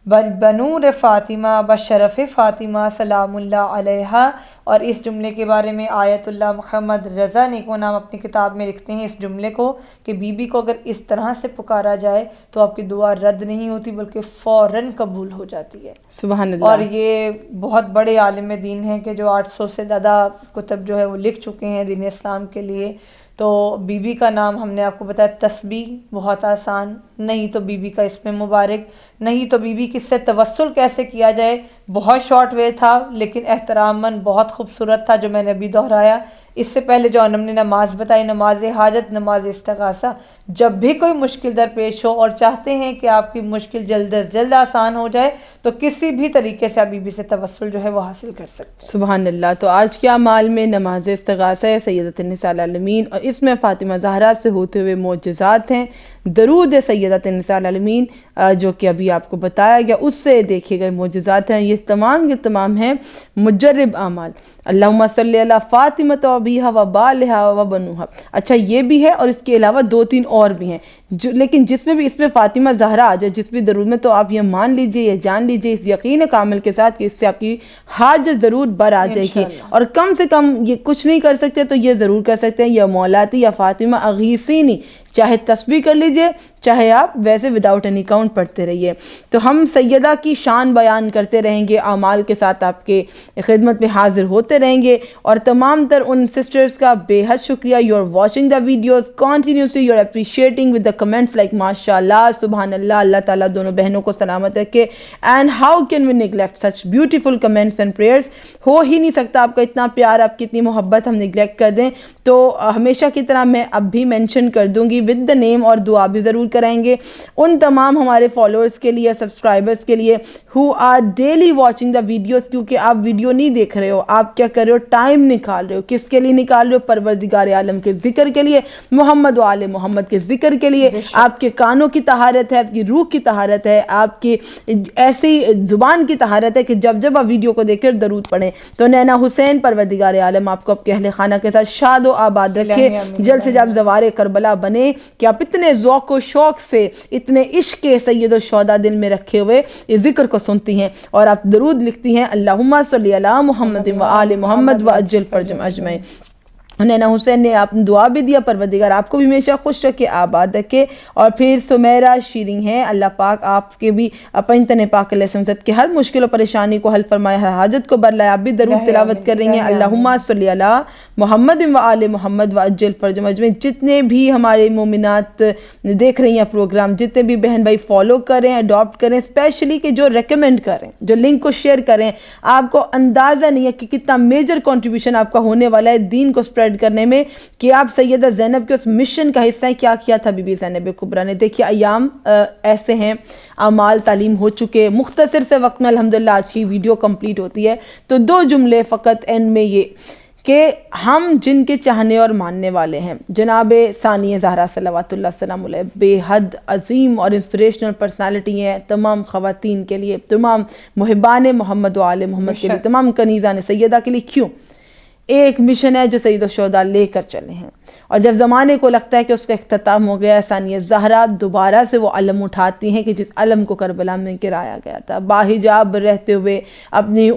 بنور فاطمہ، بشرف فاطمہ، سلام اللہ علیہا۔ اور اس جملے کے بارے میں آیت اللہ محمد رضا نیکو نام اپنی کتاب میں لکھتے ہیں اس جملے کو کہ بی بی کو اگر اس طرح سے پکارا جائے تو آپ کی دعا رد نہیں ہوتی بلکہ فوراً قبول ہو جاتی ہے۔ سبحان اللہ۔ اور یہ بہت بڑے عالم دین ہیں کہ جو 800 سے زیادہ کتب جو ہے وہ لکھ چکے ہیں دین اسلام کے لیے۔ تو بی بی کا نام ہم نے آپ کو بتایا، تسبیح بہت آسان، نہیں تو بی بی کا اسم مبارک، نہیں تو بی بی کس سے توسل کیسے کیا جائے، بہت شارٹ وے تھا لیکن احتراماً بہت خوبصورت تھا جو میں نے ابھی دہرایا۔ اس سے پہلے جو ہم نے نماز بتائی، نماز حاجت، نماز استغاثہ، جب بھی کوئی مشکل درپیش ہو اور چاہتے ہیں کہ آپ کی مشکل جلد از جلد آسان ہو جائے تو کسی بھی طریقے سے آپ بی بی سے توسل جو ہے وہ حاصل کر سکتے ہیں۔ سبحان اللہ۔ تو آج کے اعمال میں نماز استغاثہ ہے، سیدۃ النساء العالمین، اور اس میں فاطمہ زہرا سے ہوتے ہوئے معجزات ہیں، درود سیدۃ النساء العالمین جو کہ ابھی آپ کو بتایا گیا، اس سے دیکھے گئے معجزات ہیں، یہ تمام کے تمام ہیں مجرب اعمال۔ اللہم صلی علی فاطمہ و ابیہا و بالہا و بنوہا، اچھا یہ بھی ہے اور اس کے علاوہ 2-3 اور بھی ہیں لیکن جس میں بھی اس میں فاطمہ زہرا آ جائے جس بھی درود میں، تو آپ یہ مان لیجئے، یہ جان لیجئے اس یقین کامل کے ساتھ کہ اس سے آپ کی حاجت ضرور بر آ جائے گی، اور کم سے کم یہ کچھ نہیں کر سکتے تو یہ ضرور کر سکتے ہیں، یا مولاتی یا فاطمہ اغیثینی، چاہے تسبیح کر لیجئے چاہے آپ ویسے وداؤٹ اینی کاؤنٹ پڑھتے رہیے۔ تو ہم سیدہ کی شان بیان کرتے رہیں گے، اعمال کے ساتھ آپ کے خدمت میں حاضر ہوتے رہیں گے، اور تمام تر ان سسٹرز کا بے حد شکریہ۔ You are watching the videos continuously, you are appreciating with the comments like ماشاء اللہ، سبحان اللہ، اللہ تعالیٰ دونوں بہنوں کو سلامت رکھے۔ And how can we neglect such beautiful comments and prayers, ہو ہی نہیں سکتا آپ کا اتنا پیار، آپ کی اتنی محبت ہم نیگلیکٹ کر دیں۔ تو ہمیشہ کی طرح میں اب بھی مینشن کر دوں گی ود دا نیم، اور دعا بھی ضرور کرائیں گے ان تمام ہمارے فالوورز کے لیے، سبسکرائبرز کے لیے who are daily watching the videos، کیونکہ آپ ویڈیو نہیں دیکھ رہے ہو، آپ کیا کر رہے ہو، ٹائم نکال رہے ہو، کس کے لیے نکال رہے ہو، پروردگار عالم کے ذکر کے لیے، محمد و آل محمد کے ذکر کے لیے۔ آپ کے کانوں کی طہارت ہے، آپ کی روح کی طہارت ہے، آپ کی ایسی زبان کی طہارت ہے کہ جب جب آپ ویڈیو کو دیکھ کر درود پڑھیں۔ تو نینا حسین، پروردگار عالم آپ کو آپ کے اہل خانہ کے ساتھ شاد و آباد رکھے، جلد سے جلد زوار کربلا بنے کہ آپ اتنے ذوق و شوق سے، اتنے عشق کے سید الشہداء دل میں رکھے ہوئے اس ذکر کو سنتی ہیں اور آپ درود لکھتی ہیں، اللہم صلی علی محمد و آل محمد و عجل فرجہم اجمعین۔ نینا حسین نے آپ نے دعا بھی دیا، پروردگار آپ کو بھی ہمیشہ خوش رکھے، آباد رکھے۔ اور پھر سمیرہ شیریں ہیں، اللہ پاک آپ کے بھی اپنی تن پاک علیہ السلام کے ہر مشکل و پریشانی کو حل فرمائے، ہر حاجت کو برلائے۔ آپ بھی درود تلاوت کر رہی ہیں، اللہم صلی علی محمد و آل محمد و عجل فرجہم اجمعین۔ جتنے بھی ہمارے مومنات دیکھ رہی ہیں پروگرام، جتنے بھی بہن بھائی فالو کریں، اڈاپٹ کریں، اسپیشلی کہ جو ریکمینڈ کریں، جو لنک کو شیئر کریں، آپ کو اندازہ نہیں ہے کہ کتنا میجر کنٹریبیوشن آپ کا ہونے والا ہے دین کو سپریڈ کرنے میں، کہ آپ سیدہ زینب کے اس مشن کا حصہ ہیں۔ کیا کیا تھا بی بی زینب کبریٰ نے، دیکھیے ایام ایسے ہیں، اعمال تعلیم ہو چکے، مختصر سے وقت میں الحمدللہ آج کی ویڈیو کمپلیٹ ہوتی ہے۔ تو 2 جملے فقط اینڈ میں، یہ کہ ہم جن کے چاہنے اور ماننے والے ہیں، جناب ثانیہ زہرا صلوات اللہ السلام علیہ، بے حد عظیم اور انسپریشنل پرسنالٹی ہیں تمام خواتین کے لیے، تمام محبان محمد و آل محمد کے لیے، تمام کنیزان سیدہ کے لیے۔ کیوں؟ ایک مشن ہے جو سید الشہداء لے کر چلے ہیں، اور جب زمانے کو لگتا ہے کہ اس کا اختتام ہو گیا، ثانیہ زہرا دوبارہ سے وہ علم اٹھاتی ہیں کہ جس علم کو کربلا میں گرایا گیا تھا، باحجاب رہتے ہوئے اپنی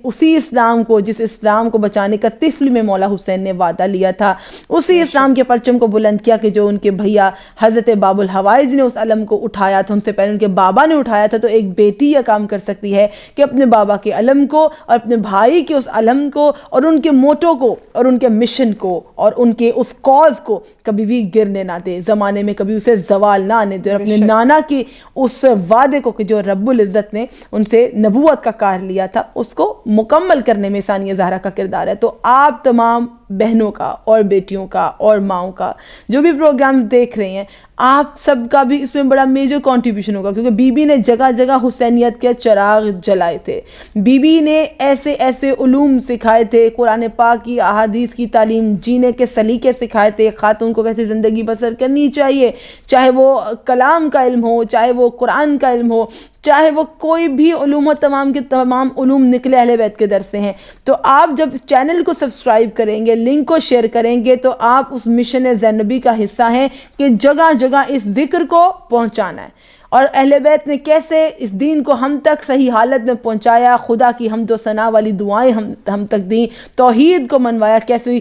اسی اسلام کو، جس اسلام کو بچانے کا طفل میں مولا حسین نے وعدہ لیا تھا، اسی اسلام کے پرچم کو بلند کیا کہ جو ان کے بھیا حضرت باب الحوائج نے اس علم کو اٹھایا تھا، ان سے پہلے ان کے بابا نے اٹھایا تھا، تو ایک بیٹی یہ کام کر سکتی ہے کہ اپنے بابا کے علم کو اور اپنے بھائی کے اس علم کو اور ان کے موٹو کو اور ان کے مشن کو اور ان کے اس کاز کو کبھی بھی گرنے نہ دے، زمانے میں کبھی اسے زوال نہ آنے دے، اور اپنے نانا کی اس وعدے کو کہ جو رب العزت نے ان سے نبوت کا کار لیا تھا اس کو مکمل کرنے میں ثانیہ زہرا کا کردار ہے۔ تو آپ تمام بہنوں کا اور بیٹیوں کا اور ماؤں کا جو بھی پروگرام دیکھ رہے ہیں، آپ سب کا بھی اس میں بڑا میجر کنٹریبیوشن ہوگا، کیونکہ بی بی نے جگہ جگہ حسینیت کے چراغ جلائے تھے، بی بی نے ایسے ایسے علوم سکھائے تھے، قرآن پاک کی احادیث کی تعلیم، جینے کے سلیقے سکھائے تھے، خاتون کو کیسے زندگی بسر کرنی چاہیے، چاہے وہ کلام کا علم ہو، چاہے وہ قرآن کا علم ہو، چاہے وہ کوئی بھی علوم، تمام کے تمام علوم نکلے اہل بیت کے در سے ہیں۔ تو آپ جب چینل کو سبسکرائب کریں گے، لنک کو شیئر کریں گے، تو آپ اس مشن زینبی کا حصہ ہیں کہ جگہ جگہ اس ذکر کو پہنچانا ہے، اور اہل بیت نے کیسے اس دین کو ہم تک صحیح حالت میں پہنچایا، خدا کی حمد و ثنا والی دعائیں ہم تک دیں، توحید کو منوایا، کیسے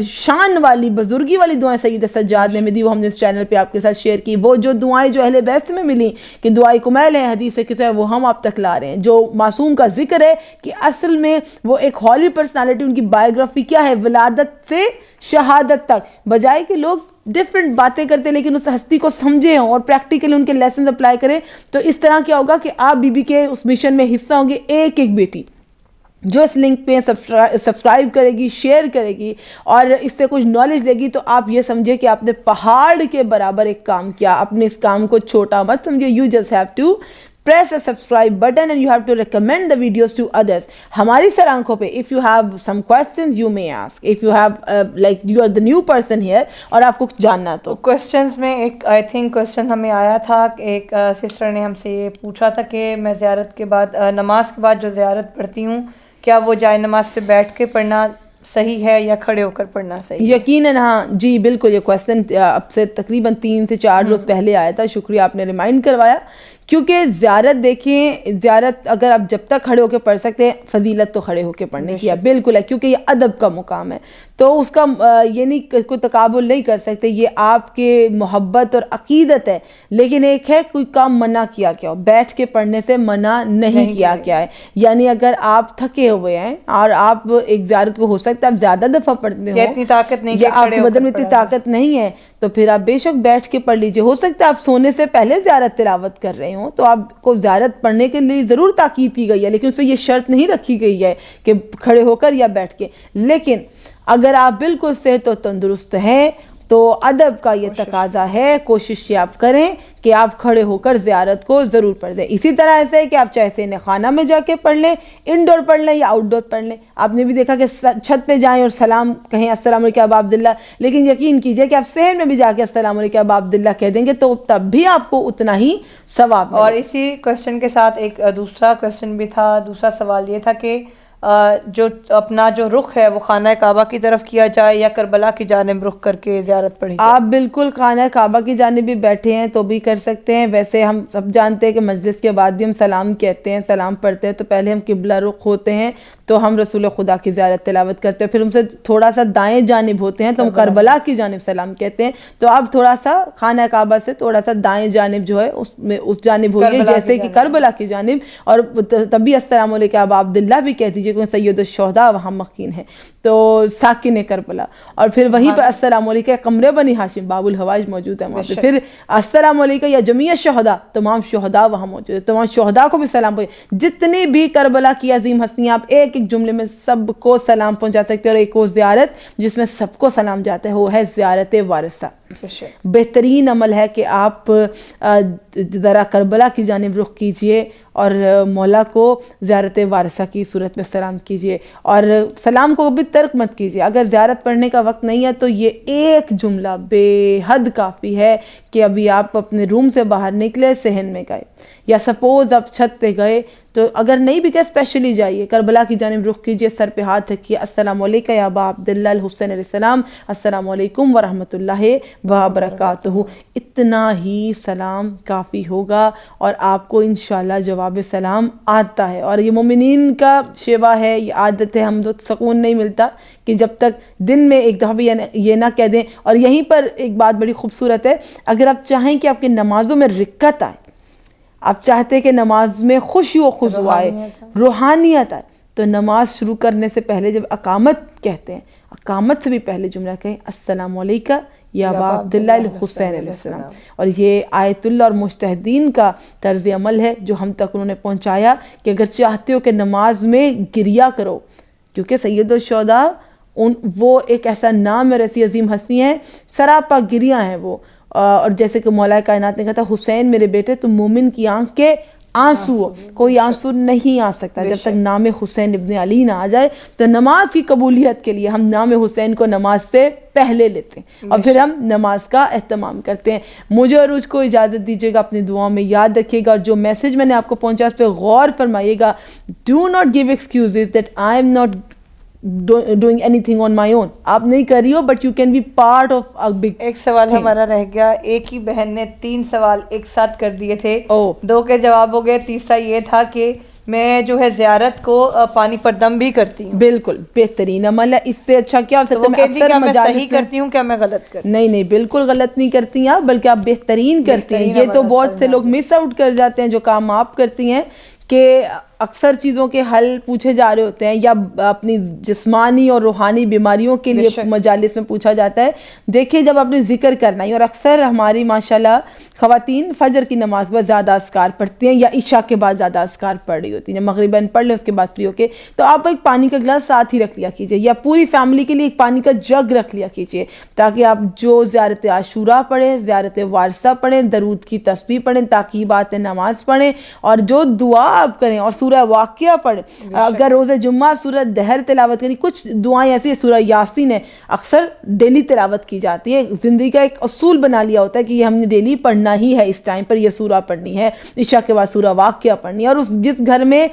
شان والی بزرگی والی دعائیں سید سجاد نے دی، وہ ہم نے اس چینل پہ آپ کے ساتھ شیئر کی۔ وہ جو دعائیں جو اہل بیت میں ملی کہ دعائیں کمیل ہے، حدیث کسے ہے، وہ ہم آپ تک لا رہے ہیں۔ جو معصوم کا ذکر ہے کہ اصل میں وہ ایک ہولی پرسنالٹی، ان کی بائیوگرافی کیا ہے، ولادت سے شہادت تک، بجائے کہ لوگ ڈفرنٹ باتیں کرتے لیکن اس ہستی کو سمجھے ہوں اور پریکٹیکلی ان کے لیسنز اپلائی کریں، تو اس طرح کیا ہوگا کہ آپ بی بی کے اس مشن میں حصہ ہوں گے۔ ایک ایک بیٹی جو اس لنک پہ سبسکرائب کرے گی، شیئر کرے گی اور اس سے کچھ نالج لے گی، تو آپ یہ سمجھے کہ آپ نے پہاڑ کے برابر ایک کام کیا، اپنے اس کام کو چھوٹا مت سمجھے۔ You just have to press a subscribe button and you have to recommend the videos to others. ہماری سر آنکھوں پہ if you have some questions you may ask, if you have like you are the new person here اور آپ کو جاننا تو questions میں ایک I think question ہمیں آیا تھا، ایک سسٹر نے ہم سے یہ پوچھا تھا کہ میں زیارت کے بعد نماز کے بعد جو زیارت پڑھتی ہوں، کیا وہ جائے نماز پہ بیٹھ کے پڑھنا صحیح ہے یا کھڑے ہو کر پڑھنا صحیح ہے؟ یقیناً ہاں جی بالکل، یہ کویسچن اب سے تقریباً 3 سے 4 روز پہلے آیا تھا، شکریہ آپ نے ریمائنڈ کروایا۔ کیونکہ زیارت دیکھیں، زیارت اگر آپ جب تک کھڑے ہو کے پڑھ سکتے ہیں، فضیلت تو کھڑے ہو کے پڑھنے کی ہے، بالکل ہے، کیونکہ یہ ادب کا مقام ہے، تو اس کا یہ نہیں کوئی تقابل نہیں کر سکتے، یہ آپ کے محبت اور عقیدت ہے۔ لیکن ایک ہے کوئی کام منع کیا گیا ہو، بیٹھ کے پڑھنے سے منع نہیں کیا گیا ہے، یعنی اگر آپ تھکے ہوئے ہیں اور آپ ایک زیارت کو ہو سکتا ہے آپ زیادہ دفعہ پڑھتے ہو، اتنی طاقت نہیں، یا آپ کے بدن میں اتنی طاقت نہیں ہے، تو پھر آپ بے شک بیٹھ کے پڑھ لیجئے۔ ہو سکتا ہے آپ سونے سے پہلے زیارت تلاوت کر رہے ہوں، تو آپ کو زیارت پڑھنے کے لیے ضرور تاکید کی گئی ہے، لیکن اس پہ یہ شرط نہیں رکھی گئی ہے کہ کھڑے ہو کر یا بیٹھ کے۔ لیکن اگر آپ بالکل صحت و تندرست ہیں تو ادب کا یہ تقاضا ہے، کوشش یہ آپ کریں کہ آپ کھڑے ہو کر زیارت کو ضرور پڑھ دیں۔ اسی طرح ایسا ہے کہ آپ چاہے سینے خانہ میں جا کے پڑھ لیں، انڈور پڑھ لیں یا آؤٹ ڈور پڑھ لیں۔ آپ نے بھی دیکھا کہ چھت پہ جائیں اور سلام کہیں، السلام علیکم ابا عبداللہ، لیکن یقین کیجئے کہ آپ صحن میں بھی جا کے السلام علیکم ابا عبداللہ کہہ دیں گے تو تب بھی آپ کو اتنا ہی ثواب ملے۔ اور اسی کوشچن کے ساتھ ایک دوسرا کوشچن بھی تھا، دوسرا سوال یہ تھا کہ جو اپنا جو رخ ہے وہ خانہ کعبہ کی طرف کیا جائے یا کربلا کی جانب رخ کر کے زیارت پڑھی جائے؟ آپ بالکل خانہ کعبہ کی جانب بھی بیٹھے ہیں تو بھی کر سکتے ہیں۔ ویسے ہم سب جانتے ہیں کہ مجلس کے بعد بھی ہم سلام کہتے ہیں، سلام پڑھتے ہیں، تو پہلے ہم قبلہ رخ ہوتے ہیں تو ہم رسول خدا کی زیارت تلاوت کرتے ہیں، پھر ہم سے تھوڑا سا دائیں جانب ہوتے ہیں تو ہم کربلا کی جانب سلام کہتے ہیں۔ تو آپ تھوڑا سا خانہ کعبہ سے تھوڑا سا دائیں جانب جو ہے اس جانب ہوئیے، جیسے کہ کربلا کی جانب، اور تبھی السلام علیکم ابا عبداللہ بھی کہہ دیجیے کیونکہ سید الشہداء وہاں مقیم ہے، تو ساکن کربلا، اور پھر وہیں پہ السلام علیکم قمر بنی ہاشم، باب الحوائج موجود ہے وہاں پہ، پھر السلام علیکم یا جمیع شہداء، تمام شہداء وہاں موجود ہے، تمام شہداء کو بھی سلام پہنچے، جتنی بھی کربلا کی عظیم ہستیاں، آپ ایک ایک جملے میں سب کو سلام پہنچا سکتے ہیں۔ اور ایک وہ زیارت جس میں سب کو سلام جاتا ہے وہ ہے زیارت وارثہ۔ بہترین عمل ہے کہ آپ ذرا کربلا کی جانب رخ کیجئے اور مولا کو زیارت وارثہ کی صورت میں سلام کیجئے، اور سلام کو بھی ترک مت کیجئے۔ اگر زیارت پڑھنے کا وقت نہیں ہے تو یہ ایک جملہ بے حد کافی ہے کہ ابھی آپ اپنے روم سے باہر نکلے، صحن میں گئے، یا سپوز آپ چھت پہ گئے تو اگر نہیں بھی کہ اسپیشلی جائیے, کربلا کی جانب رخ کیجیے, سر پہ ہاتھ رکھیے, السلام علیکم یا ابا عبداللہ الحسین علیہ السلام, السلام علیکم ورحمۃ اللہ وبرکاتہ. اتنا ہی سلام کافی ہوگا اور آپ کو انشاءاللہ جواب سلام آتا ہے. اور یہ مومنین کا شیوا ہے, یہ عادت ہے, ہم تو سکون نہیں ملتا کہ جب تک دن میں ایک دفعہ یہ نہ کہہ دیں. اور یہیں پر ایک بات بڑی خوبصورت ہے, اگر آپ چاہیں کہ آپ کی نمازوں میں رکت آئے, آپ چاہتے کہ نماز میں خوشی و خضوع آئے, روحانیت آئے, تو نماز شروع کرنے سے پہلے جب اقامت کہتے ہیں, اقامت سے بھی پہلے جملہ کہیں السلام علیکم یا ابا عبداللہ الحسین علیہ السلام. اور یہ آیت اللہ اور مجتہدین کا طرز عمل ہے جو ہم تک انہوں نے پہنچایا کہ اگر چاہتے ہو کہ نماز میں گریا کرو, کیونکہ سید الشہداء وہ ایک ایسا نام ہے, ایسی عظیم ہستی ہیں, سراپا گریاں ہیں وہ. اور جیسے کہ مولا کائنات نے کہا تھا, حسین میرے بیٹے تم مومن کی آنکھ کے آنسو ہو, کوئی آنسو نہیں آ سکتا جب تک نام حسین ابن علی نہ آ جائے. تو نماز کی قبولیت کے لیے ہم نام حسین کو نماز سے پہلے لیتے ہیں اور پھر ہم نماز کا اہتمام کرتے ہیں. مجھے اور اس کو اجازت دیجیے گا, اپنی دعاؤں میں یاد رکھیے گا, اور جو میسج میں نے آپ کو پہنچا اس پہ غور فرمائیے گا. Do not give excuses that I am not doing anything on my own. آپ نہیں کر رہی ہو but you can be part of a big. ایک سوال ہمارا رہ گیا, ایک ہی بہن نے 3 سوال ایک ساتھ کر دیے تھے, 2 کے جواب ہو گئے, تیسرا یہ تھا کہ میں جو ہے زیارت کو پانی پر دم بھی کرتی ہوں. بالکل بہترین عمل ہے, اس سے اچھا کیا ہو سکتا ہے. میں صحیح کرتی ہوں, کیا میں غلط کرتی ہوں؟ نہیں بالکل غلط نہیں کرتی ہیں آپ, بلکہ آپ بہترین کرتی ہیں. یہ تو بہت سے لوگ مس آؤٹ کر جاتے ہیں جو کام آپ کرتی ہیں, کہ اکثر چیزوں کے حل پوچھے جا رہے ہوتے ہیں یا اپنی جسمانی اور روحانی بیماریوں کے لیے مجالس میں پوچھا جاتا ہے. دیکھیں جب آپ نے ذکر کرنا ہے, اور اکثر ہماری ماشاءاللہ خواتین فجر کی نماز کے بعد زیادہ اذکار پڑھتی ہیں یا عشاء کے بعد زیادہ اذکار پڑھ رہی ہوتی ہیں, مغرباً پڑھ لیں اس کے بعد فری ہو کے, تو آپ ایک پانی کا گلاس ساتھ ہی رکھ لیا کیجیے, یا پوری فیملی کے لیے ایک پانی کا جگ رکھ لیا کیجیے, تاکہ آپ جو زیارت عاشوراء پڑھیں, زیارت وارثہ پڑھیں, درود کی تسبیح پڑھیں, تاکیبات نماز پڑھیں, اور جو دعا آپ کریں, اور سورہ واقعہ پڑھیں. اگر روزہ جمعہ سورہ دہر تلاوت کریں, کچھ دعائیں ایسی ہیں, سورہ یاسین ہے اکثر ڈیلی تلاوت کی جاتی ہے. زندگی کا ایک اصول بنا لیا ہوتا ہے کہ یہ ہم نے ڈیلی پڑھنا ہی ہے, اس ٹائم پر یہ سورہ پڑھنی ہے, عشاء کے بعد سورہ واقعہ پڑھنی ہے. اور جس گھر میں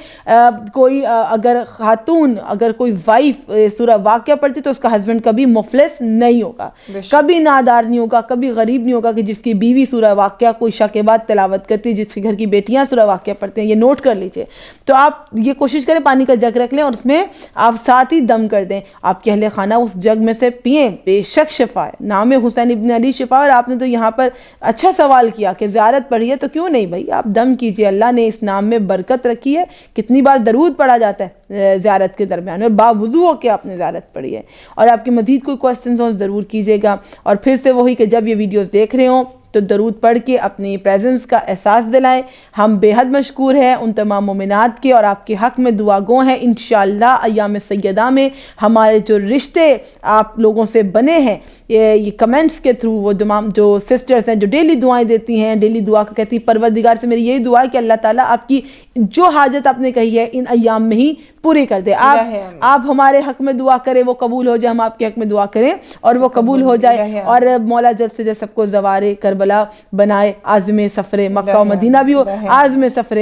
کوئی اگر خاتون, اگر کوئی وائف سورہ واقعہ پڑھتی تو اس کا ہسبینڈ کبھی مفلس نہیں ہوگا, کبھی نادار نہیں ہوگا, کبھی غریب نہیں ہوگا. کہ جس کی بیوی سورہ واقعہ کو عشاء کے بعد تلاوت کرتی ہے, جس کے گھر کی بیٹیاں سورہ واقعہ پڑھتے ہیں, یہ نوٹ کر لیجئے. تو آپ یہ کوشش کریں پانی کا جگ رکھ لیں اور اس میں آپ ساتھ ہی دم کر دیں. آپ کے اہل خانہ اس جگ میں سے پئیں, بے شک شفا ہے. نام حسین ابن علی شفا. اور آپ نے تو یہاں پر اچھا سوال کیا کہ زیارت پڑھی ہے تو کیوں نہیں بھائی, آپ دم کیجئے. اللہ نے اس نام میں برکت رکھی ہے. کتنی بار درود پڑھا جاتا ہے زیارت کے درمیان, اور باوضو ہو کے آپ نے زیارت پڑھی ہے. اور آپ کے مزید کوئی کوسچنز ہوں ضرور کیجئے گا. اور پھر سے وہی کہ جب یہ ویڈیوز دیکھ رہے ہوں تو درود پڑھ کے اپنی پریزنس کا احساس دلائیں. ہم بے حد مشکور ہیں ان تمام مومنات کے, اور آپ کے حق میں دعا گو ہیں. انشاءاللہ ایام سیدہ میں ہمارے جو رشتے آپ لوگوں سے بنے ہیں, یہ کمنٹس کے تھرو, وہ تمام جو سسٹرز ہیں جو ڈیلی دعائیں دیتی ہیں, ڈیلی دعا کو کہتی, پروردگار سے میری یہی دعا ہے کہ اللہ تعالیٰ آپ کی جو حاجت آپ نے کہی ہے ان ایام میں ہی پوری کر دے. آپ ہمارے حق میں دعا کریں, وہ قبول ہو جائے. ہم آپ کے حق میں دعا کریں اور وہ قبول ہو جائے. اور مولا جلد سے جلد سب کو زوار کربلا بنائے. عازم سفر مکہ و مدینہ بھی ہو, عازم سفر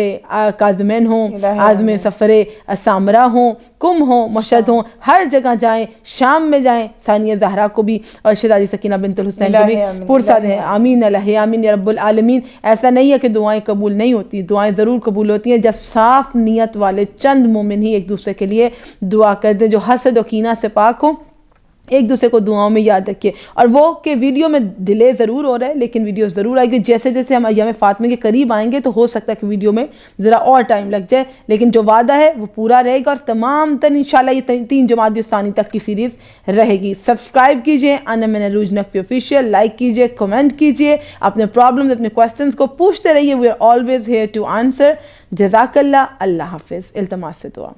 کاظمین ہوں, عازم سفر سامرا ہوں, کم ہوں, مشہد ہوں, ہر جگہ جائیں. شام میں جائیں, ثانیہ زہرا کو بھی اور شہزادی سکینہ بنت الحسین کو بھی پرساد ہیں. آمین الہ آمین یا رب العالمین. ایسا نہیں ہے کہ دعائیں قبول نہیں ہوتی, دعائیں ضرور قبول ہوتی ہیں جب صاف نیت والے چند مومن ہی ایک دوسرے کے لیے دعا کر دیں, جو حسد و کینہ سے پاک ہوں. ایک دوسرے کو دعاؤں میں یاد رکھیے. اور وہ کہ ویڈیو میں ڈیلے ضرور ہو رہا ہے لیکن ویڈیو ضرور آئے گی. جیسے جیسے ہم ایام فاطمہ کے قریب آئیں گے تو ہو سکتا ہے کہ ویڈیو میں ذرا اور ٹائم لگ جائے, لیکن جو وعدہ ہے وہ پورا رہے گا. اور تمام تن انشاءاللہ یہ 3 جمادی ثانی تک کی سیریز رہے گی. سبسکرائب کیجئے انا من الروج نقوی آفیشیل, لائک کیجئے, کمنٹ کیجئے, اپنے پرابلمز اپنے کوسچنز کو پوچھتے رہیے. We are always here to answer. جزاک اللہ. اللہ حافظ. التماس سے دعا.